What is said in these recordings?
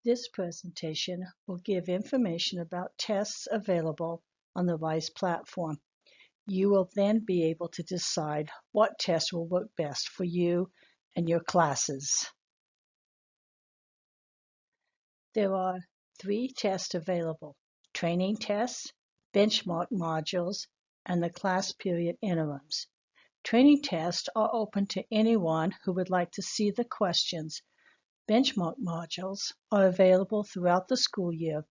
This presentation will give information about tests available on the RISE platform. You will then be able to decide what test will work best for you and your classes. There are 3 tests available: training tests, benchmark modules, and the class period interims. Training tests are open to anyone who would like to see the questions. Benchmark modules are available throughout the school year.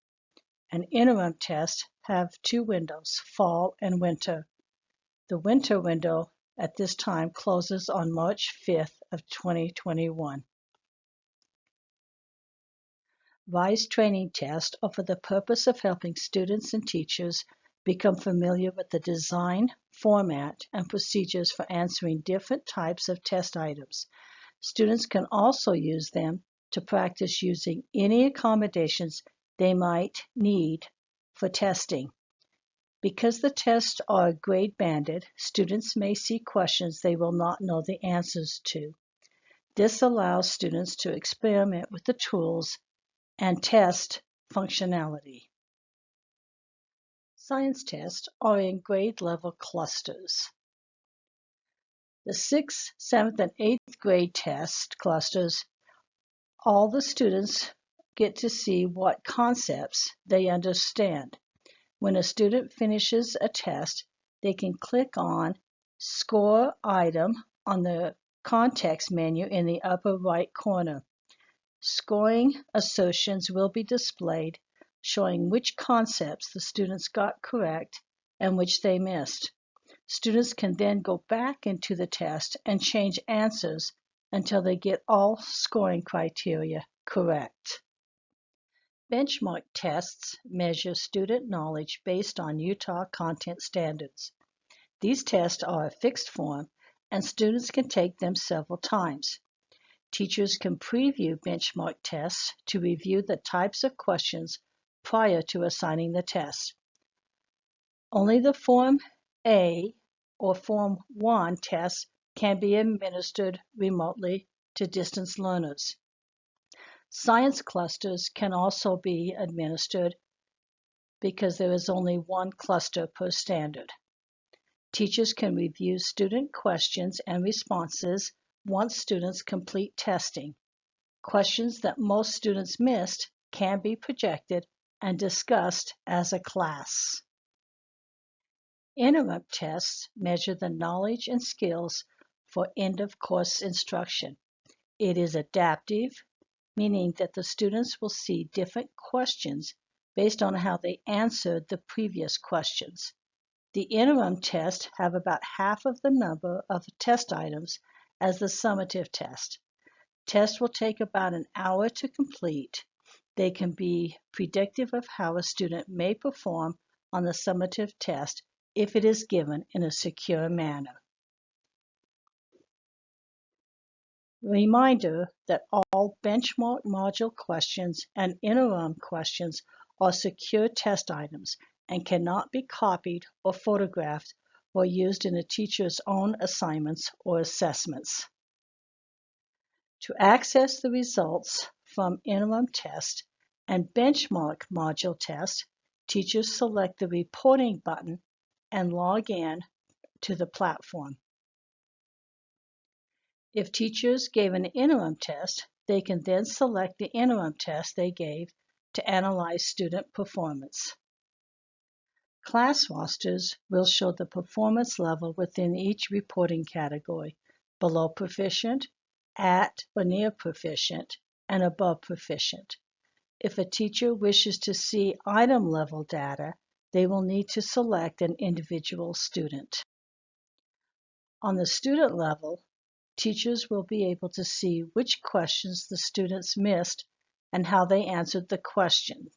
An interim test have 2 windows, fall and winter. The winter window at this time closes on March 5th of 2021. RISE training tests are for the purpose of helping students and teachers become familiar with the design, format, and procedures for answering different types of test items. Students can also use them to practice using any accommodations they might need for testing. Because the tests are grade banded, students may see questions they will not know the answers to. This allows students to experiment with the tools and test functionality. Science tests are in grade level clusters. The 6th, 7th, and 8th grade test clusters, all the students get to see what concepts they understand. When a student finishes a test, they can click on Score Item on the context menu in the upper right corner. Scoring assertions will be displayed, showing which concepts the students got correct and which they missed. Students can then go back into the test and change answers until they get all scoring criteria correct. Benchmark tests measure student knowledge based on Utah content standards. These tests are a fixed form, and students can take them several times. Teachers can preview benchmark tests to review the types of questions prior to assigning the test. Only the Form A or Form 1 tests can be administered remotely to distance learners. Science clusters can also be administered because there is only one cluster per standard. Teachers can review student questions and responses once students complete testing. Questions that most students missed can be projected and discussed as a class. Interim tests measure the knowledge and skills for end-of-course instruction. It is adaptive, meaning that the students will see different questions based on how they answered the previous questions. The interim tests have about half of the number of test items as the summative test. Tests will take about an hour to complete. They can be predictive of how a student may perform on the summative test if it is given in a secure manner. Reminder that all benchmark module questions and interim questions are secure test items and cannot be copied or photographed or used in a teacher's own assignments or assessments. To access the results from interim test and benchmark module test, teachers select the reporting button and log in to the platform. If teachers gave an interim test, they can then select the interim test they gave to analyze student performance. Class rosters will show the performance level within each reporting category: below proficient, at or near proficient, and above proficient. If a teacher wishes to see item level data, they will need to select an individual student. On the student level, teachers will be able to see which questions the students missed and how they answered the question.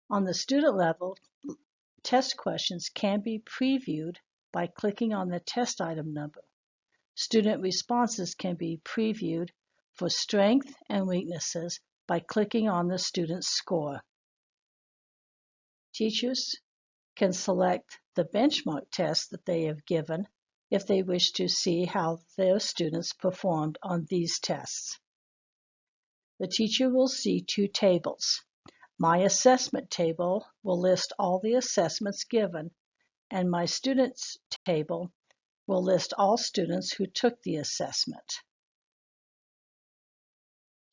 On the student level, test questions can be previewed by clicking on the test item number. Student responses can be previewed for strengths and weaknesses by clicking on the student's score. Teachers can select the benchmark test that they have given if they wish to see how their students performed on these tests. The teacher will see two tables. My assessment table will list all the assessments given, and my students table will list all students who took the assessment.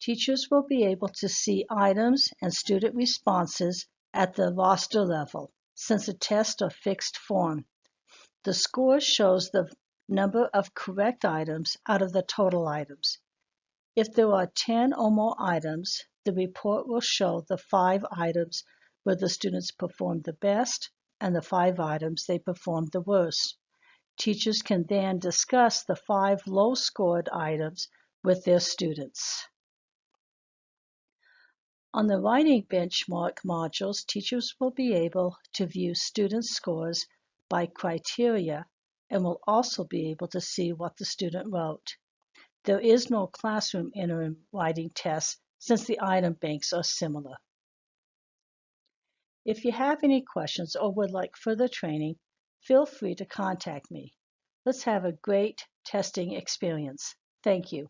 Teachers will be able to see items and student responses at the roster level, since the tests are fixed form. The score shows the number of correct items out of the total items. If there are 10 or more items, the report will show the 5 items where the students performed the best and the 5 items they performed the worst. Teachers can then discuss the 5 low-scored items with their students. On the writing benchmark modules, teachers will be able to view student scores by criteria and will also be able to see what the student wrote. There is no classroom interim writing test since the item banks are similar. If you have any questions or would like further training, feel free to contact me. Let's have a great testing experience. Thank you.